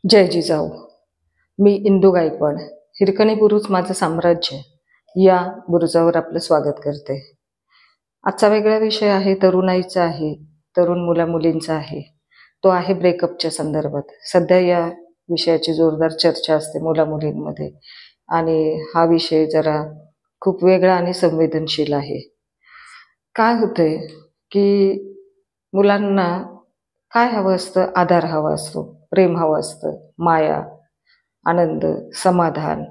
जय जिजाऊ. मी इंदू गायकवाड. हिरकणी बुरुज माझं साम्राज्य या बुरुजावर आपलं स्वागत करते. आजचा वेगळा विषय आहे, तरुणाईचा आहे, तरुण मुला-मुलींचा आहे. तो आहे ब्रेकअपच्या संदर्भात. सध्या या विषयाची जोरदार चर्चा असते मुला-मुलींमध्ये आणि हा विषय जरा खूप वेगळा आणि संवेदनशील आहे. काय होतंय, की मुलांना काय हवं असतं? आधार हवा असतो, प्रेम हवं असतं, माया, आनंद, समाधान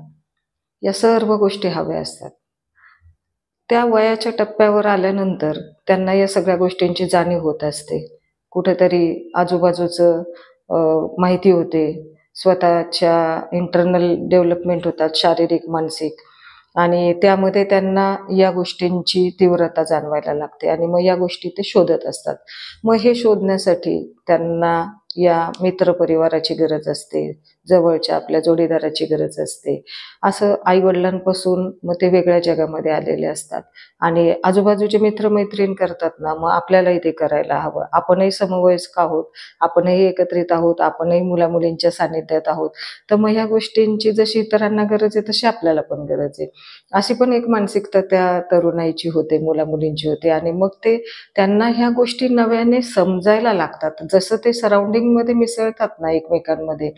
या सर्व गोष्टी हव्या असतात. त्या वयाच्या टप्प्यावर आल्यानंतर त्यांना या सगळ्या गोष्टींची जाणीव होत असते. कुठेतरी आजूबाजूचं माहिती होते. स्वतःच्या इंटरनल डेव्हलपमेंट होतात, शारीरिक, मानसिक आणि त्यामध्ये त्यांना या गोष्टींची तीव्रता जाणवायला लागते आणि मग या गोष्टी ते शोधत असतात. मग हे शोधण्यासाठी त्यांना या मित्रपरिवाराची गरज असते, जवळच्या आपल्या जोडीदाराची गरज असते. असं आई-वडिलांपासून मग ते वेगळ्या जगामध्ये आलेले असतात आणि आजूबाजूचे मित्र-मैत्रीण करतात ना, मग आपल्यालाही ते करायला हवं. आपणही समवयस्क आहोत, आपणही एकत्रित आहोत, आपणही मुला-मुलींच्या सानिध्यात आहोत. तर मग ह्या गोष्टींची जशी इतरांना गरज आहे, तशी आपल्याला पण गरज आहे. अशी पण एक मानसिकता त्या तरुणाईची होते, मुला-मुलींची होते आणि मग त्यांना ह्या गोष्टी नव्याने समजायला लागतात. जसं ते सराउंडिंगमध्ये मिसळतात ना एकमेकांमध्ये,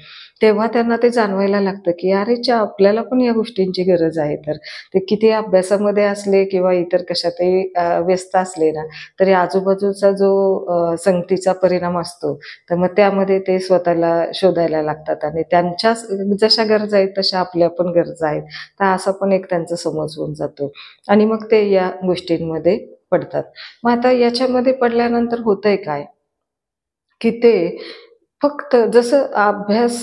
तेव्हा त्यांना ते जाणवायला लागतं, की "अरेच्या! आपल्याला पण या गोष्टींची गरज आहे तर." ते किती अभ्यासामध्ये असले किंवा इतर कशातही व्यस्त असले ना, तरी आजूबाजूचा जो संगतीचा परिणाम असतो, तर मग त्यामध्ये ते स्वतःला शोधायला लागतात आणि त्यांच्या जशा गरजा आहेत, तशा आपल्या पण गरजा आहेत. तर असा पण एक त्यांचा समज होऊन जातो आणि मग ते या गोष्टींमध्ये पडतात. मग आता याच्यामध्ये पडल्यानंतर होतंय काय, की ते फक्त जसं अभ्यास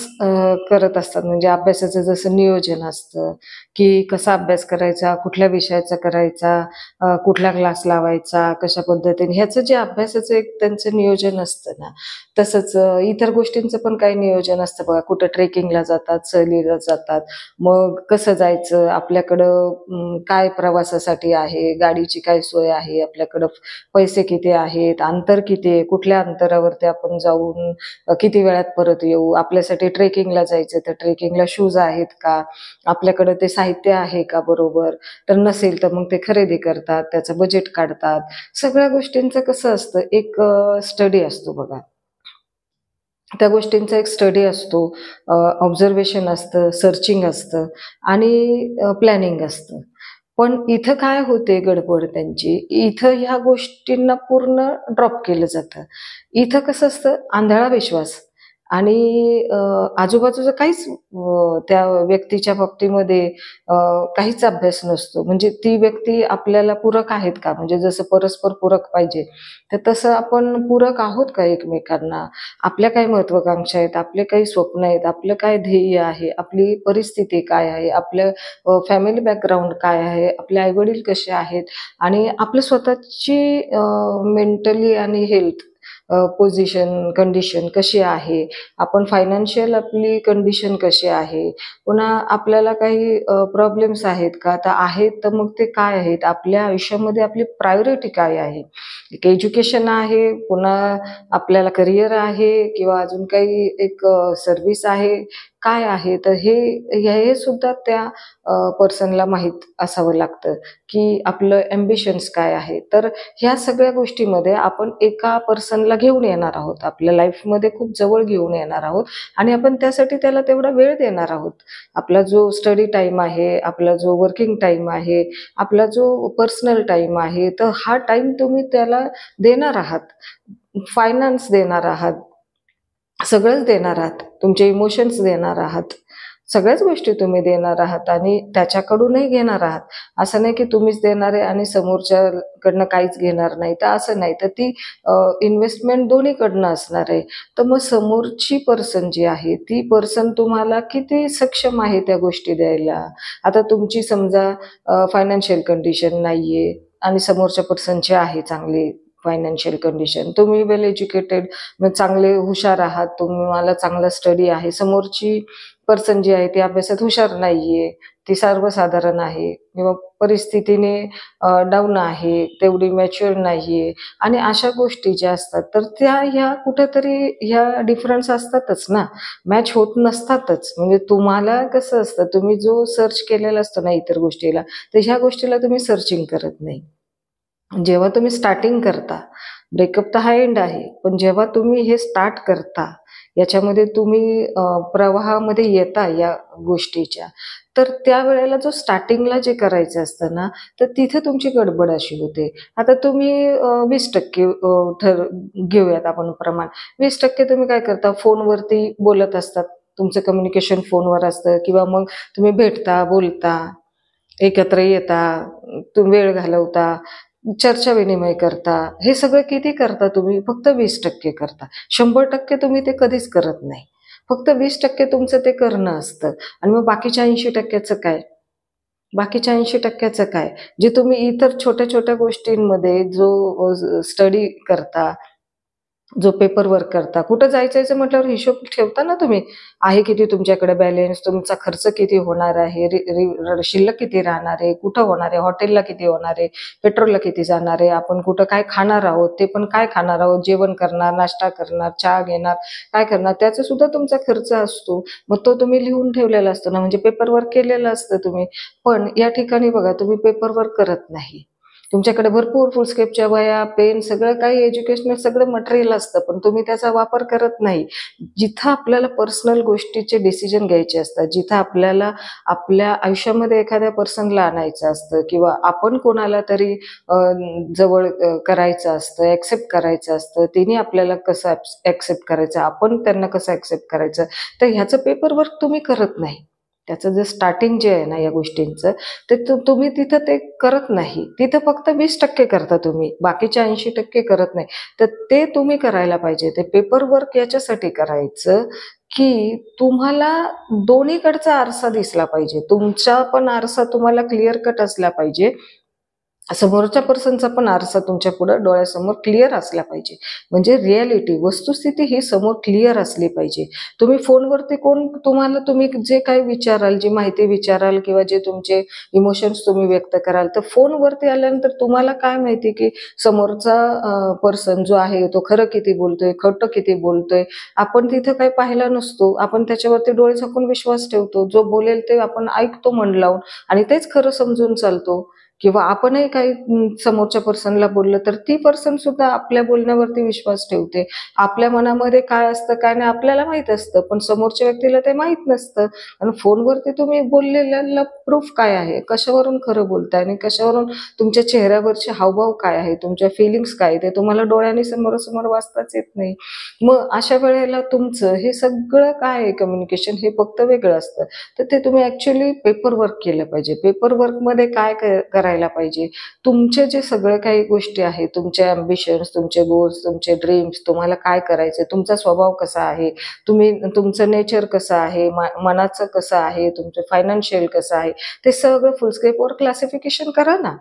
करत असतात म्हणजे अभ्यासाचं जसं नियोजन असतं, की कसा अभ्यास करायचा, कुठल्या विषयाचा करायचा, कुठला क्लास लावायचा, कशा पद्धतीने ह्याचं जे अभ्यासाचं एक त्यांचं नियोजन असतं ना, तसंच इतर गोष्टींचं पण काही नियोजन असतं बघा. कुठं ट्रेकिंगला जातात, सहलीला जातात. मग कसं जायचं, आपल्याकडं काय प्रवासासाठी आहे, गाडीची काय सोय आहे, आपल्याकडं पैसे किती आहेत, अंतर किती आहे, कुठल्या अंतरावरती आपण जाऊन किती वेळात परत येऊ, आपल्यासाठी ट्रेकिंगला जायचं तर ट्रेकिंगला शूज आहेत का, आपल्याकडं ते साहित्य आहे का बरोबर, तर नसेल तर मग ते खरेदी करतात, त्याचं बजेट काढतात. सगळ्या गोष्टींचं कसं असतं, एक स्टडी असतो बघा. त्या गोष्टींचा एक स्टडी असतो, ऑब्झर्वेशन असतं, सर्चिंग असतं आणि प्लॅनिंग असतं. पण इथं काय होते गडबड त्यांची, इथं ह्या गोष्टींना पूर्ण ड्रॉप केलं जातं. इथं कसं असतं आंधळा विश्वास आणि आजूबाजूचं काहीच त्या व्यक्तीच्या बाबतीमध्ये काहीच अभ्यास नसतो. म्हणजे ती व्यक्ती आपल्याला पूरक आहेत का? म्हणजे जसं परस्पर पूरक पाहिजे, तर तसं आपण पूरक आहोत का एकमेकांना? आपल्या काय महत्त्वाकांक्षा आहेत, आपले काही स्वप्न आहेत, आपलं काय ध्येय आहे, आपली परिस्थिती काय आहे, आपलं फॅमिली बॅकग्राऊंड काय आहे, आपले आई-वडील कसे आहेत आणि आपलं स्वतःची मेंटली आणि हेल्थ पोझिशन, कंडिशन कशी आहे, आपण फायनान्शियल आपली कंडिशन कशी आहे, पुन्हा आपल्याला काही प्रॉब्लेम्स आहेत का? तर आहेत, तर मग ते काय आहेत? आपल्या आयुष्यामध्ये आपली प्रायोरिटी काय आहे? एक एज्युकेशन आहे, पुन्हा आपल्याला करिअर आहे किंवा अजून काही एक सर्व्हिस आहे, काय आहे? तर हे सुद्धा त्या पर्सनला माहीत असावं लागतं, की आपलं ॲम्बिशन्स काय आहे. तर ह्या सगळ्या गोष्टीमध्ये आपण एका पर्सनला घेऊन येणार आहोत. आपल्या लाईफमध्ये खूप जवळ घेऊन येणार आहोत आणि आपण त्यासाठी त्याला तेवढा वेळ देणार आहोत. आपला जो स्टडी टाईम आहे, आपला जो वर्किंग टाईम आहे, आपला जो पर्सनल टाईम आहे, तर हा टाईम तुम्ही त्याला देणार आहात. फायनान्स देणार आहात, सगळंच देणार आहात. तुमचे इमोशन्स देणार आहात. सगळ्याच गोष्टी तुम्ही देणार आहात आणि त्याच्याकडूनही घेणार आहात. असं नाही की तुम्हीच देणार आहे आणि समोरच्याकडनं काहीच घेणार नाही, तर असं नाही. तर ती इन्व्हेस्टमेंट दोन्हीकडनं असणार आहे. तर मग समोरची पर्सन जी आहे, ती पर्सन तुम्हाला किती सक्षम आहे त्या गोष्टी द्यायला. आता तुमची समजा फायनान्शियल कंडिशन नाहीये आणि समोरच्या पर्सनची आहे चांगली फायनान्शियल कंडिशन, तुम्ही वेल एज्युकेटेड, चांगले हुशार आहात, तुम्हाला चांगला स्टडी आहे, समोरची पर्सन जी आहे ती अभ्यासात हुशार नाहीये, ती सर्वसाधारण आहे किंवा परिस्थितीने डाऊन आहे, तेवढी मॅच्युअर नाहीये आणि अशा गोष्टी ज्या असतात तर त्या ह्या कुठेतरी ह्या डिफरन्स असतातच ना, मॅच होत नसतातच. म्हणजे तुम्हाला कसं असतं, तुम्ही जो सर्च केलेला असतो ना इतर गोष्टीला, तर ह्या गोष्टीला तुम्ही सर्चिंग करत नाही. जेव्हा तुम्ही स्टार्टिंग करता, ब्रेकअप तर हा एंड आहे, पण जेव्हा तुम्ही हे स्टार्ट करता, याच्यामध्ये तुम्ही प्रवाहामध्ये येता या गोष्टीच्या, तर त्यावेळेला जो स्टार्टिंगला जे करायचं असतं ना, तर तिथे तुमची गडबड अशी होते. आता तुम्ही 20% घेऊयात आपण प्रमाण. 20% तुम्ही काय करता, फोनवरती बोलत असतात. तुमचं कम्युनिकेशन फोनवर असतं किंवा मग तुम्ही भेटता, बोलता, एकत्र येता, तुम्ही वेळ घालवता, चर्चा विनिमय करता. हे सगळं किती करता तुम्ही? फक्त 20% करता. 100% तुम्ही ते कधीच करत नाही. फक्त 20% तुमचं ते करणं असतं आणि मग बाकीच्या 80%चं काय? बाकीच्या 80%चं काय? जे तुम्ही इतर छोट्या-छोट्या गोष्टींमध्ये जो स्टडी करता, जो पेपर वर्क करता, कुठं जायचं म्हटल्यावर हिशोब ठेवता ना तुम्ही. आहे किती तुमच्याकडे बॅलन्स, तुमचा खर्च किती होणार आहे, शिल्लक किती राहणार आहे, कुठं होणार आहे, हॉटेलला किती होणार आहे, पेट्रोलला किती जाणार आहे, आपण कुठं काय खाणार आहोत, ते पण काय खाणार आहोत, जेवण करणार, नाश्ता करणार, चहा घेणार, काय करणार, त्याचा सुद्धा तुमचा खर्च असतो. मग तो तुम्ही लिहून ठेवलेला असतो ना, म्हणजे पेपर वर्क केलेलं असतं तुम्ही. पण या ठिकाणी बघा, तुम्ही पेपर वर्क करत नाही. तुमच्याकडे भरपूर फुलस्केपच्या वह्या, पेन, सगळं काही एज्युकेशनल सगळं मटेरियल असतं, पण तुम्ही त्याचा वापर करत नाही. जिथं आपल्याला पर्सनल गोष्टीचे डिसिजन घ्यायचे असतात, जिथं आपल्याला आपल्या आयुष्यामध्ये एखाद्या पर्सनला आणायचं असतं किंवा आपण कोणाला तरी जवळ करायचं असतं, ॲक्सेप्ट करायचं असतं, तिने आपल्याला कसं ॲक्सेप्ट करायचं, आपण त्यांना कसं ॲक्सेप्ट करायचं, तर ह्याचं पेपर वर्क तुम्ही करत नाही. त्याचं जे स्टार्टिंग जे आहे ना या गोष्टींचं, ते तुम्ही तिथं ते करत नाही. तिथं फक्त 20% करता तुम्ही, बाकीचे 80% करत नाही. तर ते तुम्ही करायला पाहिजे. ते पेपर वर्क याच्यासाठी करायचं, की तुम्हाला दोन्हीकडचा आरसा दिसला पाहिजे. तुमचा पण आरसा तुम्हाला क्लिअर कट असला पाहिजे. समोरच्या पर्सनचा पण आरसा तुमच्या पुढं डोळ्यासमोर क्लिअर असला पाहिजे. म्हणजे रिॲलिटी, वस्तुस्थिती ही समोर क्लिअर असली पाहिजे. तुम्ही फोनवरती तुम्हाला तुम्ही जे काही विचाराल, जी माहिती विचाराल किंवा जे तुमचे इमोशन्स तुम्ही व्यक्त कराल, तर फोनवरती आल्यानंतर तुम्हाला काय माहिती की समोरचा पर्सन जो आहे तो खरं किती बोलतोय, खोटं किती बोलतोय. आपण तिथं काही पाहिला नसतो. आपण त्याच्यावरती डोळे झाकून विश्वास ठेवतो. जो बोलेल ते आपण ऐकतो मन लावून आणि तेच खरं समजून चालतो. किंवा आपणही काही समोरच्या पर्सनला बोललं तर ती पर्सन सुद्धा आपल्या बोलण्यावरती विश्वास ठेवते. आपल्या मनामध्ये काय असतं काय नाही आपल्याला माहित असतं, पण समोरच्या व्यक्तीला ते माहित नसतं. आणि फोनवरती तुम्ही बोललेल्याला प्रूफ काय आहे, कशावरून खरं बोलताय आणि कशावरून तुमच्या चेहऱ्यावरचे हावभाव काय आहे, तुमच्या फिलिंग्स काय, ते तुम्हाला डोळ्यांनी समोरासमोर वाचताच येत नाही. मग अशा वेळेला तुमचं हे सगळं काय आहे कम्युनिकेशन हे फक्त वेगळं असतं. तर ते तुम्ही ॲक्च्युअली पेपर वर्क केलं पाहिजे. पेपर वर्कमध्ये काय करायला पाहिजे, तुमचे जे सगळं काही गोष्टी आहेत, तुमचे ॲम्बिशन्स, तुमचे गोल्स, तुमचे ड्रीम्स, तुम्हाला काय करायचं, तुमचा स्वभाव कसा आहे, तुमचं नेचर कसं आहे, मनाचं कसं आहे, तुमचं फायनान्शियल कसं आहे, ते सगळं फुलस्केपवर क्लासिफिकेशन करा ना.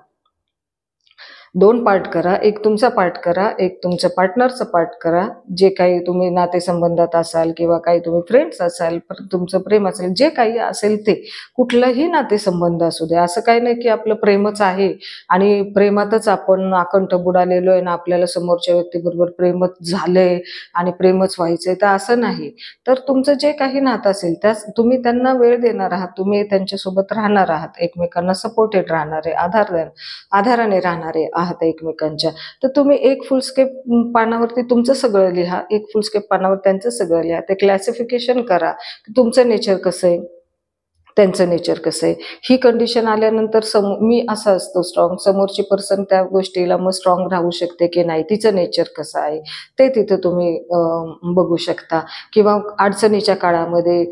2 पार्ट करा. एक तुमचा पार्ट करा, एक तुमच्या पार्टनरचा पार्ट करा. जे काही तुम्ही नातेसंबंधात असाल किंवा काही तुम्ही फ्रेंड्स असाल, तुमचं प्रेम असेल, जे काही असेल ते. कुठलंही नातेसंबंध असू दे. असं काही नाही की आपलं प्रेमच आहे आणि प्रेमातच आपण आकंठ बुडालेलो आहे आणि आपल्याला समोरच्या व्यक्तीबरोबर प्रेमच झालंय आणि प्रेमच व्हायचंय, तर असं नाही. तर तुमचं जे काही नातं असेल, त्यास तुम्ही त्यांना वेळ देणार आहात, तुम्ही त्यांच्यासोबत राहणार आहात, एकमेकांना सपोर्टेड राहणार आहे, आधाराने राहणारे आहात एकमेकांच्या. तर तुम्ही एक फुलस्केप पानावरती तुमचं सगळं लिहा, एक फुलस्केप पानावर त्यांचं सगळं लिहा. ते क्लासिफिकेशन करा. तुमचं नेचर कसं आहे, त्यांचं नेचर कसं आहे. ही कंडिशन आल्यानंतर मी असा असतो स्ट्रॉंग, समोरची पर्सन त्या गोष्टीला मग स्ट्रॉंग राहू शकते की नाही, तिचं नेचर कसं आहे ते तिथं तुम्ही बघू शकता. किंवा अडचणीच्या काळामध्ये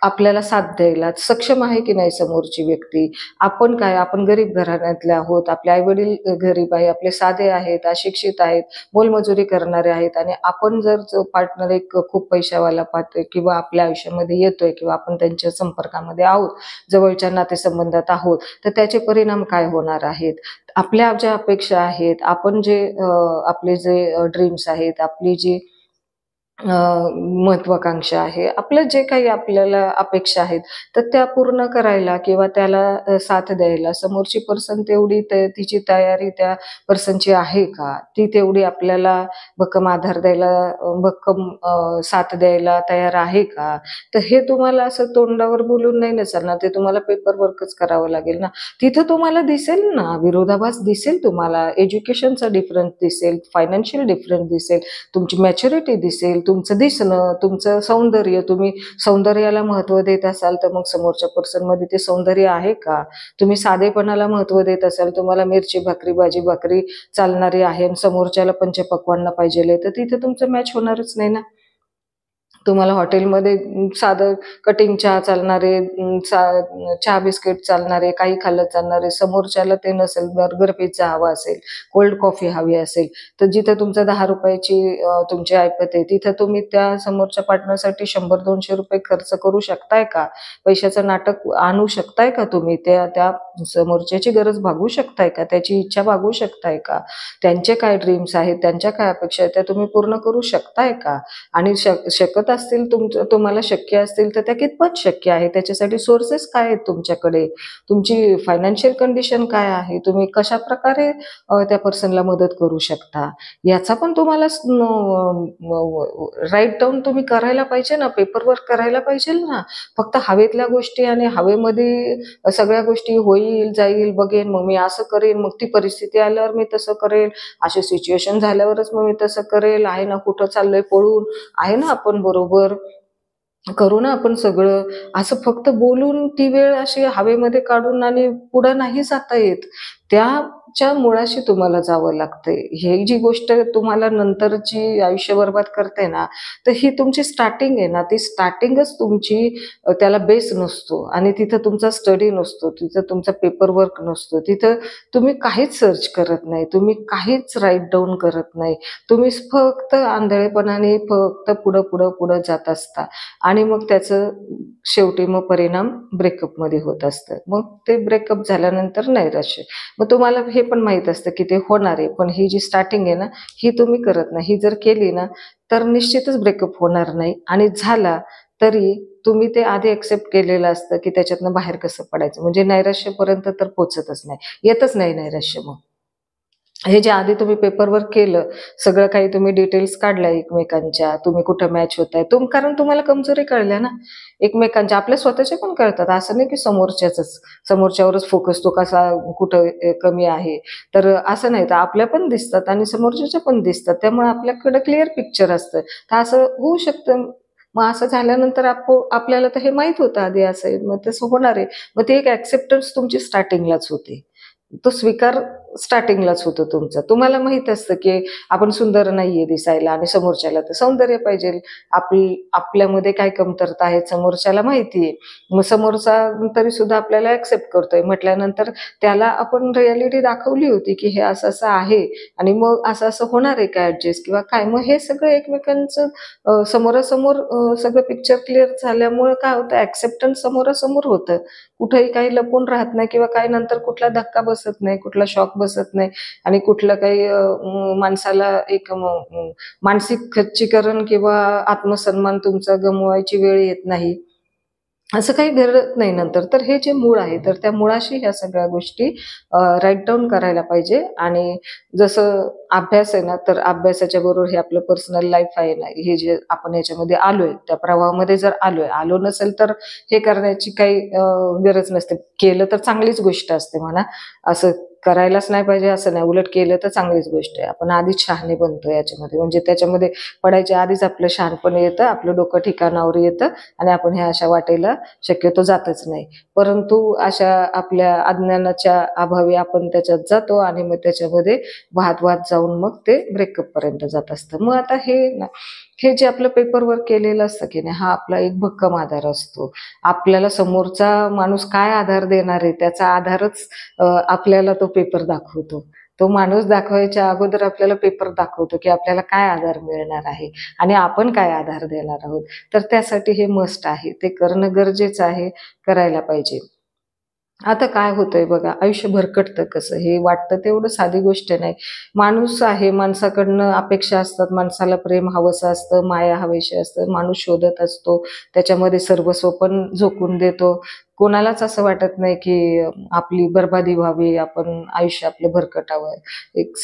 आपल्याला साथ द्यायला सक्षम आहे की नाही समोरची व्यक्ती. आपण काय, आपण गरीब घराण्यातले आहोत, आपले आई वडील गरीब आहे, आपले साधे आहेत, अशिक्षित आहेत, मोलमजुरी करणारे आहेत, आणि आपण जर जो पार्टनर एक खूप पैशावाला पाहतोय किंवा आपल्या आयुष्यामध्ये येतोय किंवा आपण त्यांच्या संपर्कामध्ये आहोत, जवळच्या नातेसंबंधात आहोत, तर त्याचे परिणाम काय होणार आहेत. आपल्या ज्या अपेक्षा आहेत, आपण जे आपले जे ड्रीम्स आहेत, आपली जी महत्वाकांक्षा आहे, आपलं जे काही आपल्याला अपेक्षा आहेत, तर त्या पूर्ण करायला किंवा त्याला साथ द्यायला समोरची पर्सन तेवढी तिची तयारी त्या पर्सनची आहे का? ती तेवढी आपल्याला भक्कम आधार द्यायला, भक्कम साथ द्यायला तयार आहे का? तर हे तुम्हाला असं तोंडावर बोलून नाही ना चालणार, ते तुम्हाला पेपर वर्कच करावं लागेल ना. तिथं तुम्हाला दिसेल ना, विरोधाभास दिसेल तुम्हाला, एज्युकेशनचा डिफरन्स दिसेल, फायनान्शियल डिफरन्स दिसेल, तुमची मॅच्युरिटी दिसेल, तुमचं दिसणं, तुमचं सौंदर्य, तुम्ही सौंदर्याला महत्त्व देत असाल तर मग समोरच्या पर्सनमध्ये ते सौंदर्य आहे का? तुम्ही साधेपणाला महत्त्व देत असाल, तुम्हाला मिरची भाकरी, भाजी भाकरी चालणारी आहे आणि समोरच्याला पंचपक्वान्न पाहिजे, तर तिथे तुमचं मॅच होणारच नाही ना. तुम्हाला हॉटेलमध्ये साधं कटिंग चहा चालणारे, चहा बिस्किट चालणारे, काही खाल्लं चालणारे, समोरच्याला ते नसेल, बर्गर पिझ्झा हवा असेल, कोल्ड कॉफी हवी असेल, तर जिथं तुमचं 10 रुपयाची तुमची ऐपत आहे, तिथं तुम्ही त्या समोरच्या पार्टनरसाठी 100-200 रुपये खर्च करू शकताय का? पैशाचं नाटक आणू शकताय का तुम्ही? त्या त्या समोरच्याची गरज भागवू शकताय का? त्याची इच्छा भागवू शकताय का? त्यांचे काय ड्रीम्स आहेत, त्यांच्या काय अपेक्षा आहेत, त्या तुम्ही पूर्ण करू शकताय का? आणि शकत असतील, तुम्हाला शक्य असतील, तर त्या कितपत शक्य आहे, त्याच्यासाठी सोर्सेस काय आहेत तुमच्याकडे, तुमची फायनान्शियल कंडिशन काय आहे, तुम्ही कशा प्रकारे त्या पर्सनला मदत करू शकता, याचा पण तुम्हाला राईट डाऊन तुम्ही करायला पाहिजे ना, पेपर वर्क करायला पाहिजे ना. फक्त हवेतल्या गोष्टी आणि हवेमध्ये सगळ्या गोष्टी होईल जाईल बघेन, मग मी असं करेन, मग ती परिस्थिती आल्यावर मी तसं करेल, अशी सिच्युएशन झाल्यावरच मग मी तसं करेल, आहे ना कुठं चाललोय पळून, आहे ना आपण बरोबर, करू ना आपण सगळं, असं फक्त बोलून ती वेळ अशी हवेमध्ये काढून आणि पुढं नाही जाता येत. त्याच्या मुळाशी तुम्हाला जावं लागतंय. ही जी गोष्ट तुम्हाला नंतरची आयुष्य बरबाद करते ना, तर ही तुमची स्टार्टिंग आहे ना, ती स्टार्टिंगच तुमची त्याला बेस नसतो आणि तिथं तुमचा स्टडी नसतो, तिथं तुमचा पेपर वर्क नसतो, तिथं तुम्ही काहीच सर्च करत नाही, तुम्ही काहीच राईट डाऊन करत नाही. तुम्ही फक्त आंधळेपणाने फक्त पुढं जात असता आणि मग त्याचं शेवटी मग परिणाम ब्रेकअपमध्ये होत असतं. मग ते ब्रेकअप झाल्यानंतर नैराश्य. मग तुम्हाला हे पण माहीत असतं की ते होणार आहे, पण ही जी स्टार्टिंग आहे ना, ही तुम्ही करत नाही. ही जर केली ना, तर निश्चितच ब्रेकअप होणार नाही, आणि झाला तरी तुम्ही ते आधी एक्सेप्ट केलेलं असतं की त्याच्यातनं बाहेर कसं पडायचं. म्हणजे नैराश्यापर्यंत तर पोहोचतच नाही, येतच नाही नैराश्य मग. हे जे आधी तुम्ही पेपरवर्क केलं, सगळं काही तुम्ही डिटेल्स काढल्या एकमेकांच्या, तुम्ही कुठं मॅच होताय, कारण तुम्हाला कमजोरी कळल्या ना एकमेकांच्या, आपल्या स्वतःच्या पण कळतात. असं नाही की समोरच्यावरच फोकस तो कसा कुठं कमी आहे, तर असं नाही, तर आपल्या पण दिसतात आणि समोरच्याच्या पण दिसतात, त्यामुळे आपल्याकडे क्लिअर पिक्चर असतं. तर असं होऊ शकतं. मग असं झाल्यानंतर आपल्याला तर हे माहित होतं आधी असं आहे, मग तसं होणार आहे. मग ते एक ॲक्सेप्टन्स तुमची स्टार्टिंगलाच होते. तो स्वीकार स्टार्टिंगलाच होतो तुमचा. तुम्हाला माहित असतं की आपण सुंदर नाहीये दिसायला आणि समोरच्याला तर सौंदर्य पाहिजे. आपल्यामध्ये काय कमतरता आहे समोरच्याला माहिती आहे. मग समोरचा तरी सुद्धा आपल्याला ॲक्सेप्ट करतोय म्हटल्यानंतर त्याला आपण रिॲलिटी दाखवली होती की हे असं-असं आहे आणि मग असं-असं होणार आहे का ॲडजस्ट किंवा काय. मग हे सगळं एकमेकांचं समोरासमोर सगळं पिक्चर क्लिअर झाल्यामुळं काय होतं, ॲक्सेप्टन्स समोरासमोर होतं. कुठेही काही लपून राहत नाही किंवा काही नंतर कुठला धक्का बसत नाही, कुठला शॉक बसत नाही आणि कुठलं काही माणसाला एक मानसिक खच्चीकरण किंवा आत्मसन्मान तुमचा गमवायची वेळ येत नाही. असं काही घडत नाही नंतर. तर हे जे मूळ आहे, तर त्या मुळाशी ह्या सगळ्या गोष्टी राईट डाऊन करायला पाहिजे. आणि जसं अभ्यास आहे ना, तर अभ्यासाच्या बरोबर हे आपलं पर्सनल लाईफ आहे ना, हे जे आपण याच्यामध्ये आलोय, त्या प्रवाहामध्ये जर आलो नसेल तर हे करण्याची काही गरज नसते. केलं तर चांगलीच गोष्ट असते म्हणा. असं करायलाच नाही पाहिजे असं नाही. उलट केलं तर चांगलीच गोष्ट आहे. आपण आधीच शहाणे बनतो याच्यामध्ये. म्हणजे त्याच्यामध्ये पडायच्या आधीच आपलं शहाणपण येतं, आपलं डोकं ठिकाणावर येतं आणि आपण ह्या अशा वाटेला शक्यतो जातच नाही. परंतु अशा आपल्या अज्ञानाच्या अभावी आपण त्याच्यात जातो आणि मग त्याच्यामध्ये वाद जाऊन मग ते ब्रेकअप पर्यंत जात असतं. मग आता हे हे जे आपलं पेपरवर्क केलेलं असतं की नाही, हा आपला एक भक्कम आधार असतो. आपल्याला समोरचा माणूस काय आधार देणार आहे त्याचा आधारच आपल्याला तो पेपर दाखवतो. तो माणूस दाखवायच्या अगोदर आपल्याला पेपर दाखवतो की आपल्याला काय आधार मिळणार आहे आणि आपण काय आधार देणार आहोत. तर त्यासाठी हे मस्ट आहे, ते करणं गरजेचं आहे, करायला पाहिजे. आता काय होतंय बघा, आयुष्य भरकटतं कसं, हे वाटतं तेवढं साधी गोष्ट नाही. माणूस आहे, माणसाकडनं अपेक्षा असतात, माणसाला प्रेम हवंसं असतं, माया हवीशी असतं, माणूस शोधत असतो, त्याच्यामध्ये सर्वस्व पण झोकून देतो. कोणालाच असं वाटत नाही की आपली बरबादी व्हावी, आपण आयुष्य आपलं भरकटावं. एक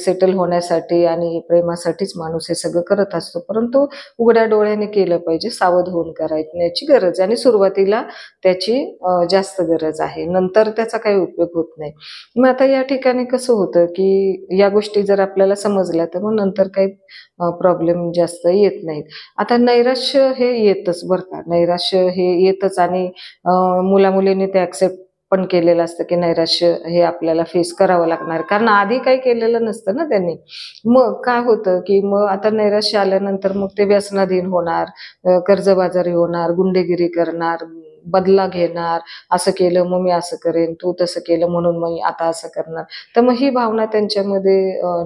सेटल होण्यासाठी आणि प्रेमासाठीच माणूस हे सगळं करत असतो. परंतु उघड्या डोळ्याने केलं पाहिजे, सावध होऊन करायची गरज आहे आणि सुरुवातीला त्याची जास्त गरज आहे. नंतर त्याचा काही उपयोग होत नाही. मग आता या ठिकाणी कसं होतं, की या गोष्टी जर आपल्याला समजल्या, तर मग नंतर काही प्रॉब्लेम जास्त येत नाहीत. आता नैराश्य हे येतच बरं का. नैराश्य हे येतच आणि मुला-मुलींनी ते ॲक्सेप्ट पण केलेलं असतं, की नैराश्य हे आपल्याला फेस करावं लागणार. कारण आधी काही केलेलं नसतं ना त्यांनी. मग काय होतं, की मग आता नैराश्य आल्यानंतर मग ते व्यसनाधीन होणार, कर्जबाजारी होणार, गुंडेगिरी करणार, बदला घेणार, असं केलं मग मी असं करेन, तू तसं केलं म्हणून मग मी आता असं करणार. तर मग ही भावना त्यांच्यामध्ये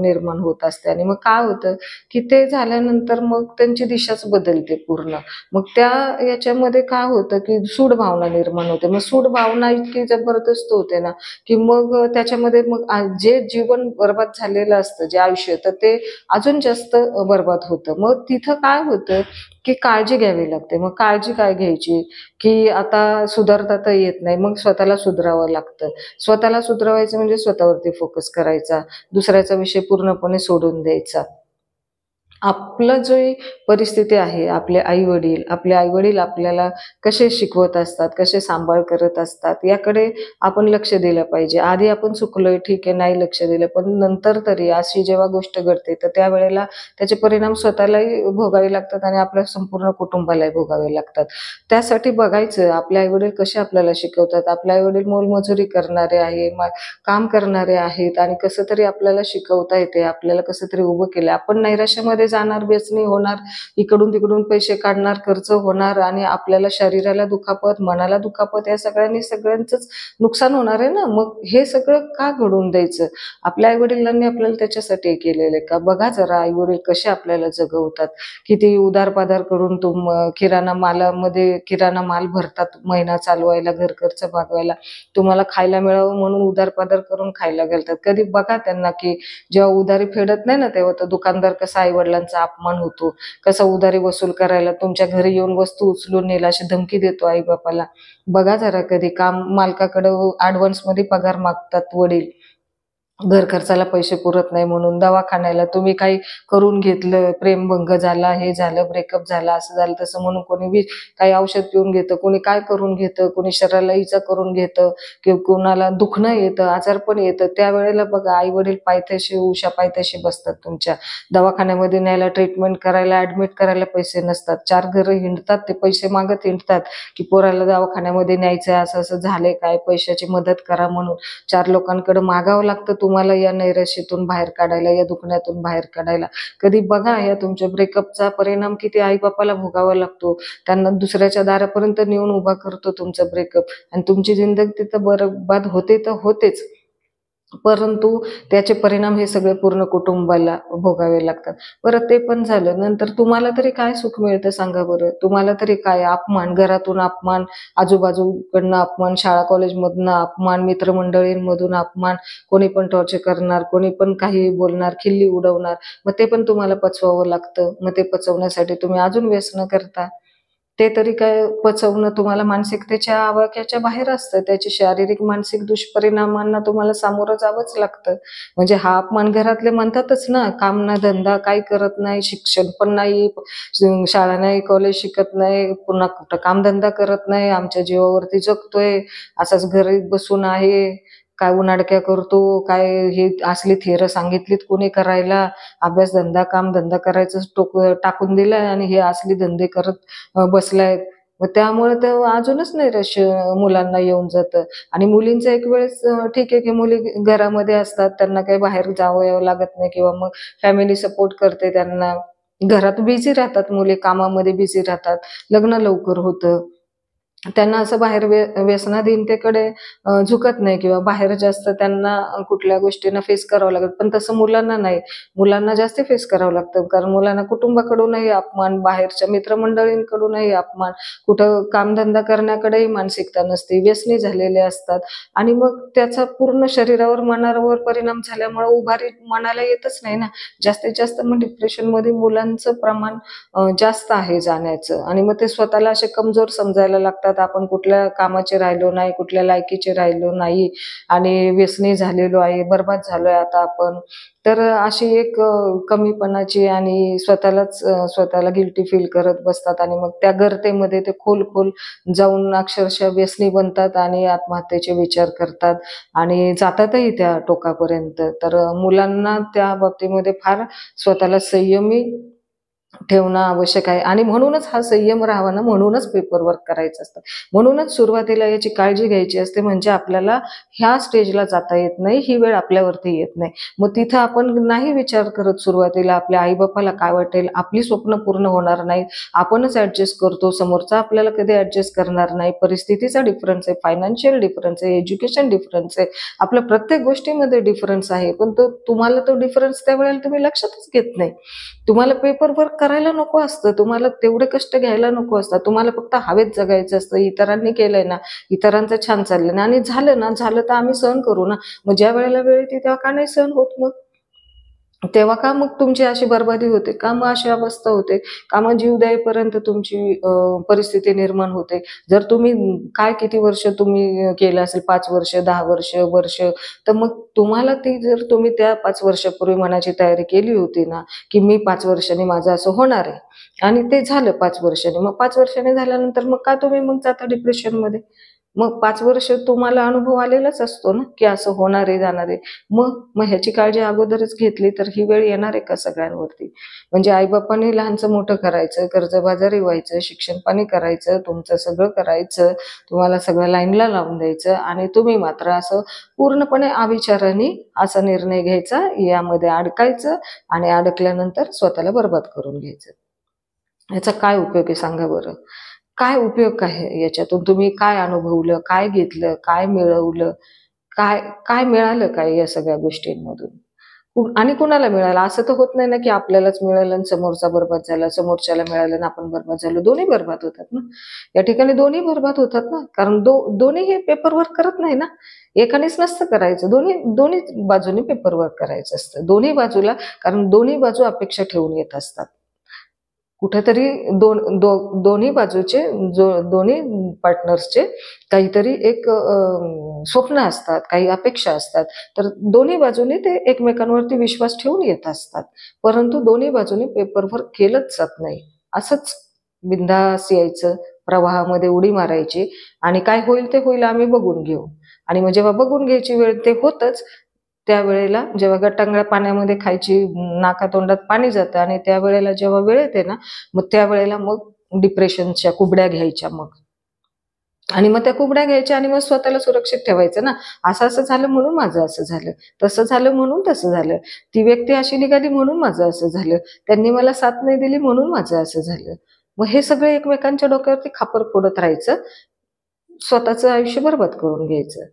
निर्माण होत असते आणि मग काय होतं, की ते झाल्यानंतर मग त्यांची दिशाच बदलते पूर्ण. मग त्या याच्यामध्ये काय होतं, की सूड भावना निर्माण होते. मग सूड भावना इतकी जबरदस्त होते ना, की मग त्याच्यामध्ये मग जे जीवन बरबाद झालेलं असतं, जे आयुष्य, तर ते अजून जास्त बरबाद होतं. मग तिथं काय होतं, की काळजी घ्यावी लागते. मग काळजी काय घ्यायची, की आता सुधारता तर येत नाही, मग स्वतःला सुधारावं लागतं. स्वतःला सुधारायचं म्हणजे स्वतःवरती फोकस करायचा, दुसऱ्याचा विषय पूर्णपणे सोडून द्यायचा. आपलं जे परिस्थिती आहे, आपले आई-वडील आपल्याला कसे शिकवत असतात, कसे सांभाळ करत असतात, याकडे आपण लक्ष दिलं पाहिजे. आधी आपण चुकलोय, ठीक आहे, नाही लक्ष दिलं, पण नंतर तरी अशी जेव्हा गोष्ट घडते, तर त्यावेळेला त्याचे परिणाम स्वतःलाही भोगावे लागतात आणि आपल्या संपूर्ण कुटुंबालाही भोगावे लागतात. त्यासाठी बघायचं आपले आई कसे आपल्याला शिकवतात. आपले आई मोलमजुरी करणारे आहे, काम करणारे आहेत आणि कसं तरी आपल्याला शिकवता येते, आपल्याला कसं तरी उभं केलं. आपण नैराश्यामध्ये जाणार, व्यसनी होणार, इकडून-तिकडून पैसे काढणार, खर्च होणार आणि आपल्याला शरीराला दुखापत, मनाला दुखापत, या सगळ्यांचंच नुकसान होणार आहे ना. मग हे सगळं का घडवून द्यायचं? आपल्या आई-वडिलांनी आपल्याला त्याच्यासाठी हे केलेलं आहे का? बघा जरा आई-वडील कसे आपल्याला जगवतात. किती उदार-पादार करून किराणा माल भरतात महिना चालवायला, घर खर्च भागवायला. तुम्हाला खायला मिळावं म्हणून उदार-पादार करून खायला घालतात. कधी बघा त्यांना, की जेव्हा उधारी फेडत नाही ना, तेव्हा तो दुकानदार कसा आई-वडिलांचा अपमान होतो, कसा उधारी वसूल करायला तुमच्या घरी येऊन वस्तू उचलून नेल अशी धमकी देतो आई-बापाला. बघा जरा कधी काम मालकाकडं ॲडव्हान्समध्ये पगार मागतात वडील. घर खर्चाला पैसे पुरत नाही म्हणून, दवाखान्याला तुम्ही काही करून घेतलं, प्रेमभंग झाला, हे झालं, ब्रेकअप झाला, असं झालं, तसं म्हणून कोणी काही औषध पिऊन घेतं, कोणी काय करून घेतं, कोणी शरीराला इजा करून घेतं, किंवा कोणाला दुखणं येतं, आजारपण येतं. त्यावेळेला बघा आई-वडील पायथ्याशी, उशा पायथ्याशी बसतात तुमच्या. दवाखान्यामध्ये न्यायला, ट्रीटमेंट करायला, ॲडमिट करायला पैसे नसतात. 4 घरं हिंडतात, ते पैसे मागत हिंडतात, की पोराला दवाखान्यामध्ये न्यायचंय, असं-असं झालंय, काय पैशाची मदत करा म्हणून. 4 लोकांकडे मागावं लागतं तुम्हाला या नैराश्यातून बाहेर काढायला, या दुखण्यातून बाहेर काढायला. कधी बघा या तुमच्या ब्रेकअपचा परिणाम किती आई-बापाला भोगावा लागतो. त्यांना दुसऱ्याच्या दारापर्यंत नेऊन उभा करतो तुमचा ब्रेकअप आणि तुमची जिंदगी तिथं बरबाद होते तर होतेच. परंतु त्याचे परिणाम हे सगळे पूर्ण कुटुंबाला भोगावे लागतात. बरं ते पण झालं. नंतर तुम्हाला तरी काय सुख मिळतं सांगा बरं? तुम्हाला तरी काय अपमान, घरातून अपमान, आजूबाजूकडनं अपमान, शाळा कॉलेजमधनं अपमान, मित्रमंडळींमधून अपमान, कोणी पण टॉर्चर करणार, कोणी पण काहीही बोलणार, खिल्ली उडवणार. मग ते पण तुम्हाला पचवावं लागतं. मग ते पचवण्यासाठी तुम्ही अजून व्यसनं करता. ते तरी काय पचवणं तुम्हाला मानसिकतेच्या आवाक्याच्या बाहेर असतं. त्याचे शारीरिक, मानसिक दुष्परिणामांना तुम्हाला सामोरं जावंच लागतं. म्हणजे हा अपमान घरातले म्हणतातच ना, काम ना धंदा, काही करत नाही, शिक्षण पण नाही, शाळा नाही, कॉलेज शिकत नाही, पुन्हा कुठं कामधंदा करत नाही, आमच्या जीवावरती जगतोय, असाच घरी बसून आहे, काय उनाडक्या करतो, काय हे असली थेरं सांगितलीत कोणी करायला, अभ्यास-धंदा, कामधंदा करायचं टाकून दिलंय आणि हे असले धंदे करत बसलायत. मग त्यामुळे ते अजूनच नैराश्य मुलांना येऊन जातं आणि मुलींचं एक वेळेस ठीक आहे, की मुली घरामध्ये असतात, त्यांना काही बाहेर जावं यावं लागत नाही किंवा मग फॅमिली सपोर्ट करते त्यांना. घरात बिझी राहतात, मुले कामामध्ये बिझी राहतात, लग्न लवकर होतं, त्यांना असं बाहेर व्यसनाधीनतेकडे झुकत नाही किंवा बाहेर जास्त त्यांना कुठल्या गोष्टींना फेस करावं लागत. पण तसं मुलांना नाही. मुलांना जास्त फेस करावं लागतं, कारण मुलांना कुटुंबाकडूनही अपमान, बाहेरच्या मित्रमंडळींकडूनही अपमान, कुठं कामधंदा करण्याकडेही मानसिकता नसते, व्यसनी झालेले असतात आणि मग त्याचा पूर्ण शरीरावर, मनावर परिणाम झाल्यामुळे उभारी मनाला येतच नाही ना. जास्तीत जास्त मग डिप्रेशनमध्ये मुलांचं प्रमाण जास्त आहे जाण्याचं आणि मग ते स्वतःला असे कमजोर समजायला लागतात. आपण कुठल्या कामाचे राहिलो नाही, कुठल्या लायकीचे राहिलो नाही आणि व्यसनी झालेलो आहे, बरबाद झालोय आता आपण. तर अशी एक कमीपणाची आणि स्वतःला गिल्टी फील करत बसतात आणि मग त्या गर्तेमध्ये ते खोल जाऊन अक्षरशः व्यसनी बनतात आणि आत्महत्येचे विचार करतात आणि जातातही त्या टोकापर्यंत. तर मुलांना त्या बाबतीमध्ये फार स्वतःला संयमी ठेवणं आवश्यक आहे आणि म्हणूनच हा संयम राहावा ना, म्हणूनच पेपर वर्क करायचं असतं. म्हणूनच सुरुवातीला याची काळजी घ्यायची असते, म्हणजे आपल्याला ह्या स्टेजला जाता येत नाही, ही वेळ आपल्यावरती येत नाही. मग तिथं आपण नाही विचार करत सुरुवातीला आपल्या आई-बापाला काय वाटेल, आपली स्वप्न पूर्ण होणार नाहीत, आपणच ॲडजस्ट करतो, समोरचा आपल्याला कधी ॲडजस्ट करणार नाही. परिस्थितीचा डिफरन्स आहे, फायनान्शियल डिफरन्स आहे, एज्युकेशन डिफरन्स आहे, आपल्या प्रत्येक गोष्टीमध्ये डिफरन्स आहे. पण तुम्हाला तो डिफरन्स त्यावेळेला तुम्ही लक्षातच घेत नाही. तुम्हाला पेपर वर्क करायला नको असतं, तुम्हाला तेवढे कष्ट घ्यायला नको असतात, तुम्हाला फक्त हवेत जगायचं असतं. इतरांनी केलंय ना, इतरांचं छान चाललंय ना आणि झालं तर आम्ही सहन करू ना. मग ज्या वेळेला वेळ येते तेव्हा का नाही सहन होत मग? तेव्हा का मग तुमची अशी बरबादी होते? का मग अशी अवस्था होते? का मग जीव द्यायपर्यंत तुमची परिस्थिती निर्माण होते? जर तुम्ही किती वर्ष तुम्ही केलं असेल, 5 वर्ष, 10 वर्ष, तर मग तुम्हाला ती जर तुम्ही त्या 5 वर्षापूर्वी मनाची तयारी केली होती ना, की मी 5 वर्षांनी माझं असं होणार आहे आणि ते झालं 5 वर्षांनी. मग 5 वर्षांनी झाल्यानंतर मग का तुम्ही मग जाता डिप्रेशनमध्ये? मग 5 वर्ष तुम्हाला अनुभव आलेलाच असतो ना, की असं होणार आहे, जाणार आहे. मग ह्याची काळजी अगोदरच घेतली तर ही वेळ येणार आहे का सगळ्यांवरती? म्हणजे आई-बापांनी लहानचं मोठं करायचं, कर्जबाजारी व्हायचं, शिक्षण-पाणी करायचं, तुमचं सगळं करायचं, तुम्हाला सगळं लाईनला लावून द्यायचं आणि तुम्ही मात्र असं पूर्णपणे अविचाराने असा निर्णय घ्यायचा, यामध्ये अडकायचं आणि अडकल्यानंतर स्वतःला बरबाद करून घ्यायचं. याचा काय उपयोग आहे सांगा बरं? काय उपयोग आहे याच्यातून? तुम्ही काय अनुभवलं? काय घेतलं? काय मिळवलं? काय काय मिळालं काय या सगळ्या गोष्टींमधून? आणि कुणाला मिळालं? असं तर होत नाही ना, की आपल्यालाच मिळालं आणि समोरचा बरबाद झाला, समोरच्याला मिळालं आणि आपण बरबाद झालो. दोन्ही बरबाद होतात ना. या ठिकाणी दोन्ही बरबाद होतात ना, कारण दोन्ही हे पेपर वर्क करत नाही ना. एकानेच नसतं करायचं. दोन्ही दोन्ही बाजूनी पेपर वर्क करायचं असतं. दोन्ही बाजूला, कारण दोन्ही बाजू अपेक्षा ठेवून येत असतात. कुठेतरी दोन्ही बाजूचे दोन्ही पार्टनर्सचे काहीतरी एक स्वप्न असतात, काही अपेक्षा असतात. तर दोन्ही बाजूने ते एकमेकांवरती विश्वास ठेवून येत असतात. परंतु दोन्ही बाजूनी पेपर वर्क केलंच जात नाही. असंच बिनधास्त यायचं, प्रवाहामध्ये उडी मारायची आणि काय होईल ते होईल, आम्ही बघून घेऊ. आणि मग जेव्हा बघून घ्यायची वेळ ते होतच, त्यावेळेला जेव्हा गटांगळ्या पाण्यामध्ये खायची, नाकातोंडात पाणी जातं आणि त्यावेळेला जेव्हा वेळ येते ना, मग त्यावेळेला मग डिप्रेशनच्या कुबड्या घ्यायच्या मग. आणि मग त्या कुबड्या घ्यायच्या आणि मग स्वतःला सुरक्षित ठेवायचं ना. असं झालं म्हणून माझं असं झालं, तसं झालं म्हणून तसं झालं, ती व्यक्ती अशी निघाली म्हणून माझं असं झालं, त्यांनी मला साथ नाही दिली म्हणून माझं असं झालं. मग हे सगळं एकमेकांच्या डोक्यावरती खापर फोडत राहायचं, स्वतःचं आयुष्य बरबाद करून घ्यायचं.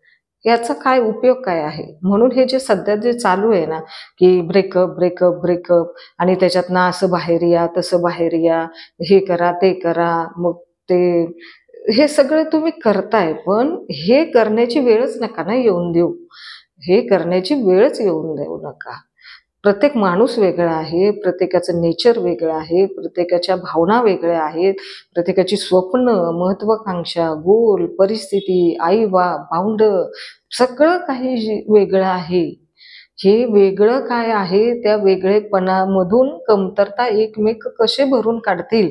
याचा काय उपयोग काय आहे? म्हणून हे जे सध्या जे चालू आहे ना, की ब्रेकअप आणि त्याच्यातनं असं बाहेर या, तसं बाहेर या, हे करा, ते करा. मग ते हे सगळं तुम्ही करताय, पण हे करण्याची वेळच नका ना येऊन देऊ. हे करण्याची वेळच येऊन देऊ नका. प्रत्येक माणूस वेगळा आहे, प्रत्येकाचं नेचर वेगळं आहे, प्रत्येकाच्या भावना वेगळ्या आहेत, प्रत्येकाची स्वप्न, महत्वाकांक्षा, गोल, परिस्थिती, आई-बाप, भावंड सगळं काही वेगळं आहे. हे वेगळं काय आहे, त्या वेगळेपणामधून कमतरता एकमेक कसे भरून काढतील,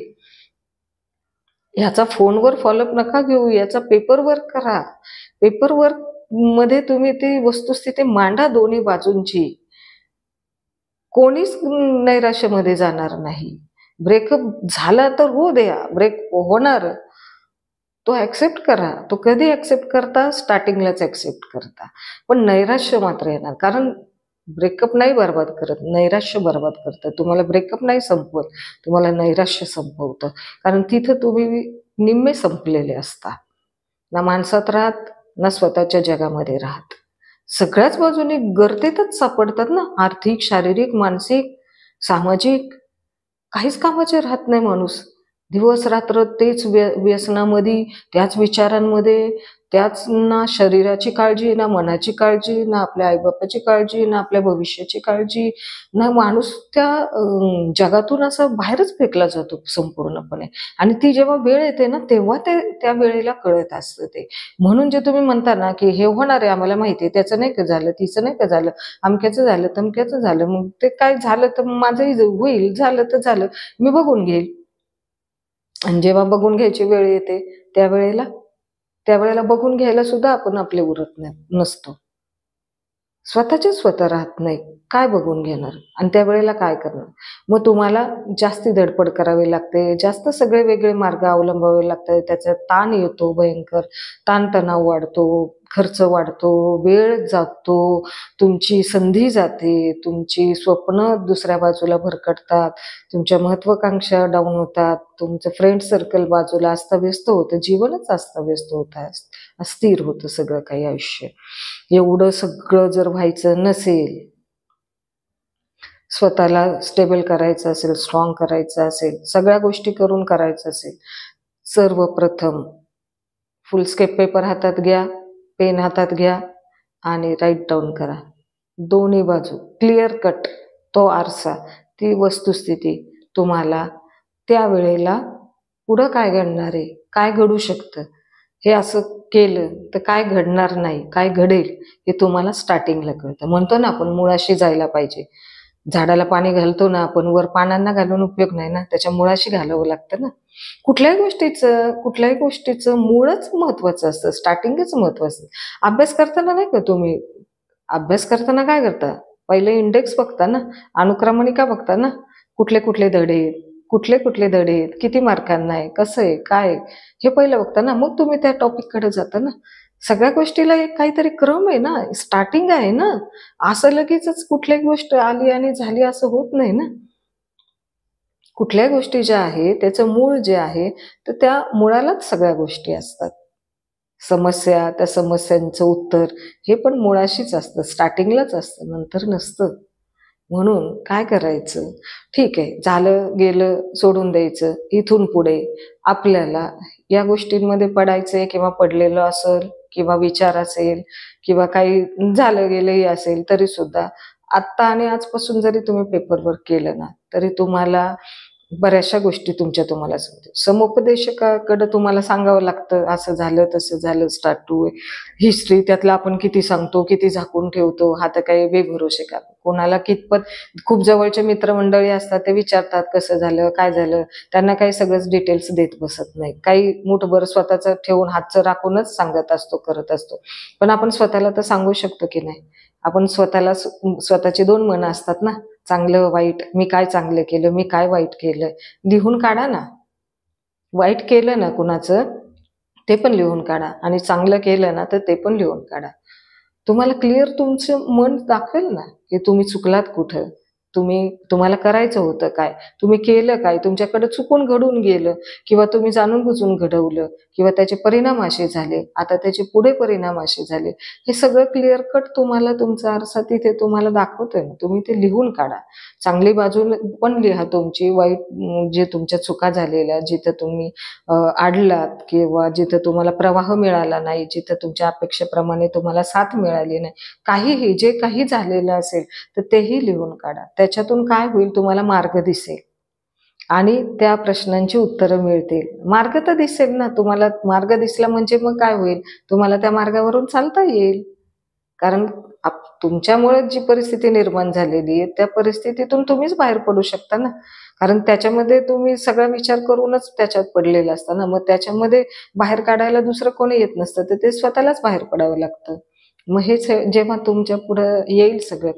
ह्याचा फोनवर फॉलोअप नका घेऊ, याचा पेपर वर्क करा. पेपर वर्क मध्ये तुम्ही ती वस्तुस्थिती मांडा दोन्ही बाजूंची. कोणीच नैराश्यामध्ये जाणार नाही. ब्रेकअप झाला तर होऊ द्या, ब्रेक होणार. तो ॲक्सेप्ट करा. तो कधी ॲक्सेप्ट करता? स्टार्टिंगलाच ॲक्सेप्ट करता. पण नैराश्य मात्र येणार. कारण ब्रेकअप नाही बर्बाद करत, नैराश्य बर्बाद करतं. तुम्हाला ब्रेकअप नाही संपवत, तुम्हाला नैराश्य संपवतं. कारण तिथं तुम्ही निम्मे संपलेले असता. ना माणसात राहत, ना स्वतःच्या जगामध्ये राहत. सगळ्याच बाजूने गर्तेतच सापडतात ना, आर्थिक, शारीरिक, मानसिक, सामाजिक. काहीच कामाचे राहत नाही माणूस. दिवस रात्र तेच व्यसनामध्ये, त्याच विचारांमध्ये, त्याच ना शरीराची काळजी, ना मनाची काळजी, ना आपल्या आईबापाची काळजी, ना आपल्या भविष्याची काळजी, ना माणूस त्या जगातून असा बाहेरच फेकला जातो संपूर्णपणे. आणि ती जेव्हा वेळ येते ना, तेव्हा त्या वेळेला कळत असतं ते. म्हणून जे तुम्ही म्हणता ना, की हे होणार आहे आम्हाला माहिती आहे, त्याचं नाही का झालं, तिचं नाही का झालं, अमक्याचं झालं, तमक्याचं झालं, मग ते काय झालं तर माझंही होईल, झालं तर झालं, मी बघून घेईल. आणि जेव्हा बघून घ्यायची वेळ येते त्यावेळेला बघून घ्यायला सुद्धा आपण आपले उरत नसतो. स्वतःचे स्वतः राहत नाही, काय बघून घेणार आणि त्यावेळेला काय करणार? मग तुम्हाला जास्ती धडपड करावी लागते, जास्त सगळे वेगळे मार्ग अवलंबावे लागतात. त्याचा ताण येतो भयंकर, ताणतणाव वाढतो, खर्च वाढतो, वेळ जातो, तुमची संधी जाते, तुमची स्वप्न दुसऱ्या बाजूला भरकटतात, तुमच्या महत्वाकांक्षा डाऊन होतात, तुमचं फ्रेंड सर्कल बाजूला अस्ताव्यस्त होतं, जीवनच अस्ताव्यस्त होतं, अस्थिर होतं सगळं काही आयुष्य. एवढं सगळं जर व्हायचं नसेल, स्वतःला स्टेबल करायचं असेल, स्ट्रॉंग करायचं असेल, सगळ्या गोष्टी करून करायचं असेल, सर्वप्रथम फुलस्केप पेपर हातात घ्या, पेन हातात घ्या आणि राईट डाऊन करा. दोन्ही बाजू क्लिअर कट, तो आरसा, ती वस्तुस्थिती तुम्हाला त्यावेळेला पुढं काय घडणार आहे, काय घडू शकतं, हे असं केलं तर काय घडणार नाही, काय घडेल हे तुम्हाला स्टार्टिंगला कळतं. म्हणतो ना आपण मुळाशी जायला पाहिजे. झाडाला पाणी घालतो ना आपण, वर पानांना घालून उपयोग नाही ना, त्याच्या मुळाशी घालावं लागतं ना. कुठल्याही गोष्टीचं मूळच महत्वाचं असतं, स्टार्टिंगच महत्वाचं. अभ्यास करताना नाही का तुम्ही, अभ्यास करताना काय करता, पहिले इंडेक्स बघता ना, अनुक्रमणिका बघता ना, कुठले कुठले धडे, कुठले धडे, किती मार्कांना आहे, कसं आहे, काय, हे पहिलं बघता ना, मग तुम्ही त्या टॉपिककडे जाता ना. सगळ्या गोष्टीला एक काहीतरी क्रम आहे ना, स्टार्टिंग आहे ना. असं लगेचच कुठल्याही गोष्ट आली आणि झाली असं होत नाही ना. कुठल्याही गोष्टी ज्या आहे त्याचं मूळ जे आहे, तर त्या मुळालाच सगळ्या गोष्टी असतात. समस्या, त्या समस्यांचं उत्तर हे पण मुळाशीच असतं, स्टार्टिंगलाच असतं, नंतर नसतं. म्हणून काय करायचं, ठीक आहे, झालं गेलं सोडून द्यायचं. इथून पुढे आपल्याला या गोष्टींमध्ये पडायचंय किंवा पडलेलं असेल किंवा विचार असेल किंवा काही झालं गेलंही असेल, तरी सुद्धा आत्ता आणि आजपासून जरी तुम्ही पेपरवर्क केलं ना, तरी तुम्हाला बऱ्याचशा गोष्टी तुम्हाला समजेल. समुपदेशकाकडे तुम्हाला सांगावं लागतं, असं झालं तसं झालं, स्टार्ट टू हिस्ट्री, त्यातलं आपण किती सांगतो, किती झाकून ठेवतो, हा तर काही बेभरोसे का. कोणाला कितपत, खूप जवळचे मित्रमंडळी असतात, ते विचारतात कसं झालं, काय झालं, त्यांना काही सगळंच डिटेल्स देत बसत नाही. काही मुठभर स्वतःचं ठेवून हातचं राखूनच सांगत असतो, करत असतो. पण आपण स्वतःला तर सांगू शकतो की नाही. आपण स्वतःची दोन मनं असतात ना, चांगलं वाईट, मी काय चांगलं केलं, मी काय वाईट केलं, लिहून काढा ना. वाईट केलं ना कुणाचं, ते पण लिहून काढा आणि चांगलं केलं ना तर ते पण लिहून काढा. तुम्हाला क्लिअर तुमचं मन दाखवेल ना की तुम्ही चुकलात कुठं, तुम्हाला करायचं होतं काय, तुम्ही केलं काय, तुमच्याकडे चुकून घडून गेलं किंवा तुम्ही जाणून बुजून घडवलं किंवा त्याचे परिणाम असे झाले, आता त्याचे पुढे परिणाम असे झाले, हे सगळं क्लिअर कट तुम्हाला तुमचा आरसा तिथे तुम्हाला दाखवतोय ना. तुम्ही ते लिहून काढा. चांगली बाजू पण लिहा तुमची, वाईट जे तुमच्या चुका झालेल्या, जिथं तुम्ही अडलात किंवा जिथं तुम्हाला प्रवाह मिळाला नाही, जिथं तुमच्या अपेक्षेप्रमाणे तुम्हाला साथ मिळाली नाही, काहीही जे काही झालेलं असेल तर तेही लिहून काढा. त्याच्यातून काय होईल, तुम्हाला मार्ग दिसेल आणि त्या प्रश्नांची उत्तरं मिळतील. मार्ग तर दिसेल ना तुम्हाला. मार्ग दिसला म्हणजे मग काय होईल, तुम्हाला त्या मार्गावरून चालता येईल. कारण तुमच्यामुळे जी परिस्थिती निर्माण झालेली आहे, त्या परिस्थितीतून तुम्हीच बाहेर पडू शकता ना. कारण त्याच्यामध्ये तुम्ही सगळा विचार करूनच त्याच्यात पडलेला असता ना. मग त्याच्यामध्ये बाहेर काढायला दुसरं कोणी येत नसतं, तर ते स्वतःलाच बाहेर पडावं लागतं. मग हेच जेव्हा तुमच्या पुढं येईल सगळं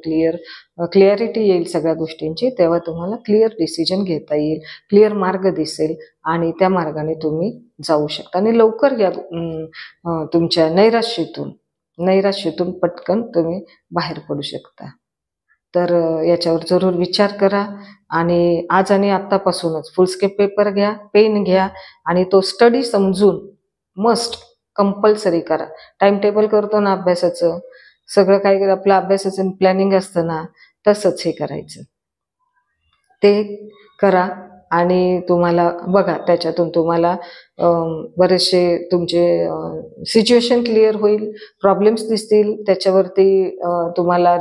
क्लिअरिटी येईल सगळ्या गोष्टींची, तेव्हा तुम्हाला क्लिअर डिसिजन घेता येईल, क्लिअर मार्ग दिसेल आणि त्या मार्गाने तुम्ही जाऊ शकता आणि लवकर या तुमच्या नैराश्यातून पटकन तुम्ही बाहेर पडू शकता. तर याच्यावर जरूर विचार करा आणि आज आणि आत्तापासूनच फुलस्केप पेपर घ्या, पेन घ्या आणि तो स्टडी समजून मस्ट कंपल्सरी करा. टाइम टेबल करतो ना अभ्यासाचं, सगळं काही आपलं अभ्यासाचं प्लॅनिंग असतं ना, तसंच हे करायचं. ते करा आणि तुम्हाला बघा त्याच्यातून तुम्हाला बरेचसे तुमचे सिच्युएशन क्लिअर होईल, प्रॉब्लेम्स दिसतील, त्याच्यावरती तुम्हाला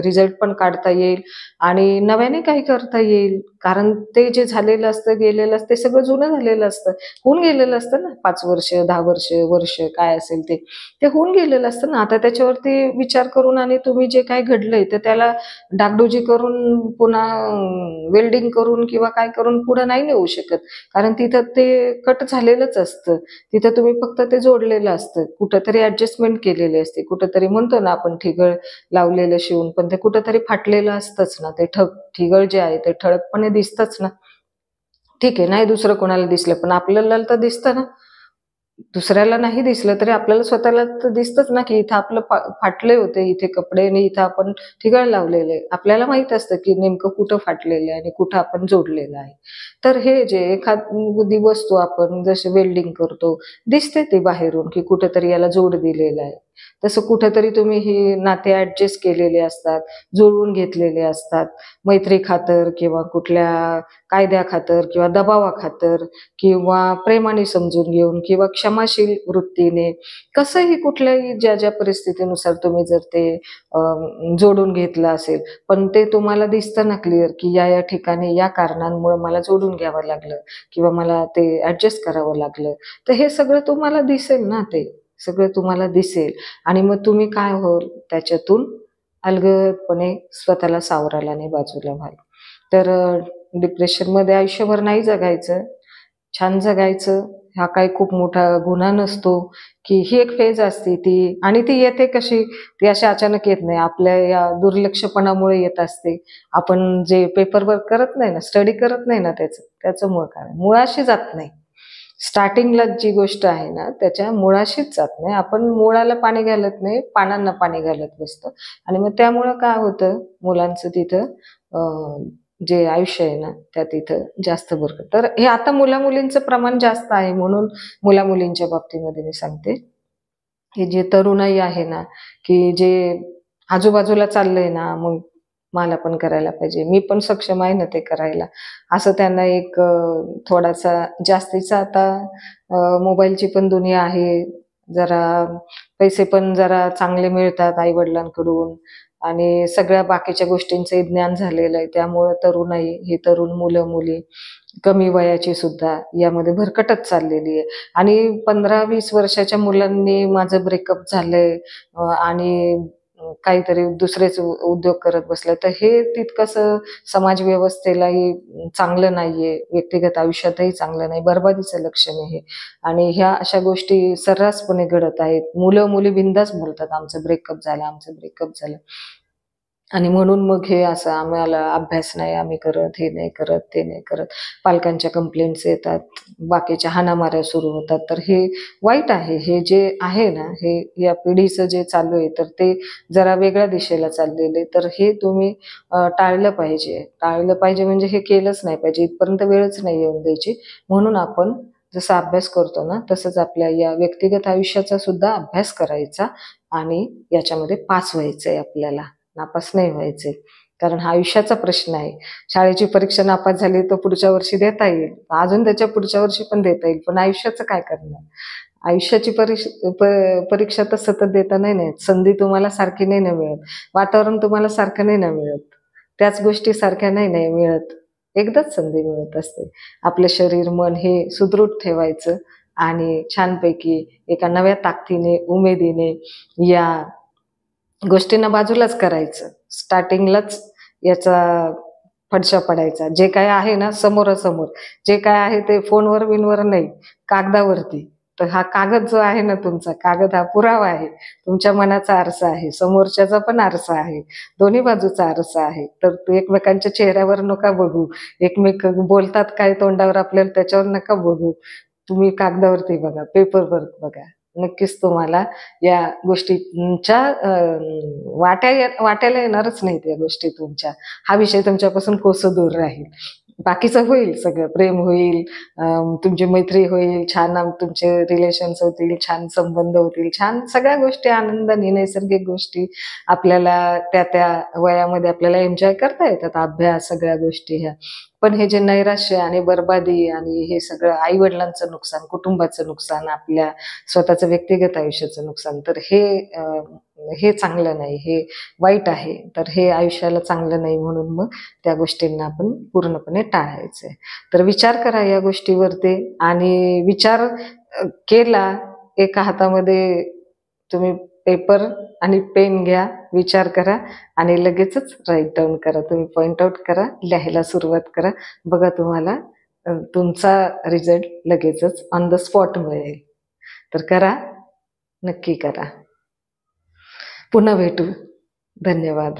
रिझल्ट पण काढता येईल आणि नव्याने काही करता येईल. कारण ते जे झालेलं असतं, गेलेलं असतं, ते सगळं जुनं झालेलं असतं. होऊन गेलेलं असतं ना, 5 वर्ष, 10 वर्ष काय असेल ते. ते होऊन गेलेलं असतं ना. आता त्याच्यावरती विचार करून आणि तुम्ही जे काही घडलंय तर त्याला डागडुजी करून पुन्हा वेल्डिंग करून किंवा काय करून पुढे नाही नेऊ शकत. कारण तिथं ते कट झालेलंच असतं. तिथं तुम्ही फक्त ते जोडलेलं असतं. कुठंतरी ॲडजस्टमेंट केलेली असते. कुठंतरी म्हणतो ना आपण ठिगळ लावलेलं शिवून, पण ते कुठंतरी फाटलेलं असतंच ना. ते ठिगळ जे आहे ते ठळकपणे दिसतंच ना. ठीक आहे, नाही दुसरं कोणाला दिसलं, पण आपल्याला तर दिसतं ना. दुसऱ्याला नाही दिसलं तरी आपल्याला स्वतःला तर दिसतंच ना, की इथं आपलं फाटले होते इथे कपडे आणि इथं आपण ठिगळ लावलेले. आपल्याला माहित असतं, की नेमकं कुठं फाटलेलं आहे आणि कुठं आपण जोडलेलं आहे. तर हे जे एखादी वस्तू आपण जशी वेल्डिंग करतो, दिसते ती बाहेरून, की कुठेतरी याला जोड दिलेला आहे. तसं कुठेतरी तुम्ही ही नाते ॲडजस्ट केलेले असतात, जुळवून घेतलेले असतात. मैत्री खातर किंवा कुठल्या कायद्याखातर किंवा दबावाखातर किंवा प्रेमाने समजून घेऊन किंवा क्षमाशील वृत्तीने कसंही कुठल्याही ज्या ज्या परिस्थितीनुसार तुम्ही जर ते जोडून घेतलं असेल, पण ते तुम्हाला दिसतं ना क्लिअर, की या ठिकाणी या कारणांमुळे मला जोडून घ्यावं लागलं किंवा मला ते ॲडजस्ट करावं लागलं. तर हे सगळं तुम्हाला दिसेल ना, ते सगळं तुम्हाला दिसेल आणि मग तुम्ही काय होल त्याच्यातून अलगदपणे स्वतःला सावरायला आणि बाजूला व्हाल. तर डिप्रेशनमध्ये आयुष्यभर नाही जगायचं, छान जगायचं. हा काही खूप मोठा गुन्हा नसतो, की ही एक फेज असते ती आणि ती येते कशी, ती अशी अचानक येत नाही. आपल्या या दुर्लक्षपणामुळे येत असते. आपण जे पेपर वर्क करत नाही ना, स्टडी करत नाही ना त्याचं मूळ कारण. मुळाशी जात नाही. स्टार्टिंगला जी गोष्ट आहे ना, त्याच्या मुळाशीच जात नाही. आपण मुळाला पाणी घालत नाही, पानांना पाणी घालत बसतो आणि मग त्यामुळं काय होतं, मुलांचं तिथं जे आयुष्य आहे ना, त्यात इथं जास्त भरकटतं. तर हे आता मुला-मुलींचं प्रमाण जास्त आहे म्हणून मुला-मुलींच्या बाबतीमध्ये मी सांगते. हे जे तरुणाई आहे ना, की जे आजूबाजूला चाललंय ना, मग मला पण करायला पाहिजे. मी पण सक्षम आहे ना ते करायला. असं त्यांना एक थोडासा जास्तीचा आता मोबाईलची पण दुनिया आहे. जरा पैसे पण जरा चांगले मिळतात आई-वडिलांकडून आणि सगळ्या बाकीच्या गोष्टींचंही ज्ञान झालेलं आहे. त्यामुळं तरुणाई, ही तरुण मुलं-मुली कमी वयाची सुद्धा यामध्ये भरकटत चाललेली आहे आणि 15-20 वर्षाच्या मुलांनी माझं ब्रेकअप झालंय आणि काहीतरी दुसरेच उद्योग करत बसले, तर हे तितकंसं समाज व्यवस्थेलाही चांगलं नाहीये, व्यक्तिगत आयुष्यातही चांगलं नाही, बरबादीचं लक्षण आहे आणि ह्या अशा गोष्टी सर्रासपणे घडत आहेत. मुलं-मुली बिनधास्त बोलतात, आमचं ब्रेकअप झालं, आमचं ब्रेकअप झालं. आणि म्हणून मग हे असं आम्हाला अभ्यास नाही आम्ही करत, हे नाही करत, ते नाही करत. पालकांच्या कंप्लेंट्स येतात, बाकीच्या हाणामाऱ्या सुरू होतात. तर हे वाईट आहे. हे जे आहे ना, हे या पिढीचं जे चालू आहे, तर ते जरा वेगळ्या दिशेला चाललेलं आहे. तर हे तुम्ही टाळलं पाहिजे. टाळलं पाहिजे म्हणजे हे केलंच नाही पाहिजे. इथपर्यंत वेळच नाही येऊन द्यायची. म्हणून आपण जसा अभ्यास करतो ना, तसंच आपल्या या व्यक्तिगत आयुष्याचा सुद्धा अभ्यास करायचा आणि याच्यामध्ये पास व्हायचंय आपल्याला. नापास नाही व्हायचे. कारण हा आयुष्याचा प्रश्न आहे. शाळेची परीक्षा नापास झाली तर पुढच्या वर्षी देता येईल. अजून त्याच्या पुढच्या वर्षी पण देता येईल. पण आयुष्याचं काय करणार? आयुष्याची परीक्षा तर सतत देता नाही ना येत. संधी तुम्हाला सारखी नाही ना मिळत. वातावरण तुम्हाला सारखं नाही ना मिळत. त्याच गोष्टी सारख्या नाही ना मिळत. एकदाच संधी मिळत असते. आपलं शरीर, मन हे सुदृढ ठेवायचं आणि छानपैकी एका नव्या ताकदीने, उमेदीने या गोष्टींना बाजूलाच करायचं. स्टार्टिंगलाच याचा फडशा पडायचा. जे काही आहे ना समोरासमोर, जे काय आहे ते फोनवर-बिनवर नाही, कागदावरती. तर हा कागद जो आहे ना तुमचा, कागद हा पुरावा आहे. तुमच्या मनाचा आरसा आहे, समोरच्याचा पण आरसा आहे, दोन्ही बाजूचा आरसा आहे. तर ते एकमेकांच्या चेहऱ्यावर नका बघू. एकमेक बोलतात काय तोंडावर आपल्याला त्याच्यावर नका बघू. तुम्ही कागदावरती बघा, पेपरवर बघा. नक्कीच तुम्हाला या गोष्टींच्या वाट्याला येणारच नाहीत या गोष्टी तुमच्या. हा विषय तुमच्यापासून कोसो दूर राहील. बाकीचं होईल सगळं. प्रेम होईल, तुमची मैत्री होईल, छान तुमचे रिलेशन्स होतील, छान संबंध होतील, छान सगळ्या गोष्टी आनंदाने, नैसर्गिक गोष्टी आपल्याला त्या त्या वयामध्ये आपल्याला एन्जॉय करता येतात. अभ्यास, सगळ्या गोष्टी ह्या. पण हे जे नैराश्य आणि बरबादी आणि हे सगळं आई-वडिलांचं नुकसान, कुटुंबाचं नुकसान, आपल्या स्वतःचं व्यक्तिगत आयुष्याचं नुकसान, तर हे चांगलं नाही, हे वाईट आहे. तर हे आयुष्याला चांगलं नाही, म्हणून मग त्या गोष्टींना आपण पूर्णपणे टाळायचंय. तर विचार करा या गोष्टीवरती आणि विचार केला, एका हातामध्ये तुम्ही पेपर आणि पेन घ्या, विचार करा आणि लगेचच राईट डाऊन करा. तुम्ही पॉइंट आउट करा, लिहायला सुरुवात करा. बघा तुम्हाला तुमचा रिझल्ट लगेचच ऑन द स्पॉट मिळेल. तर करा, नक्की करा. पुन्हा भेटू. धन्यवाद.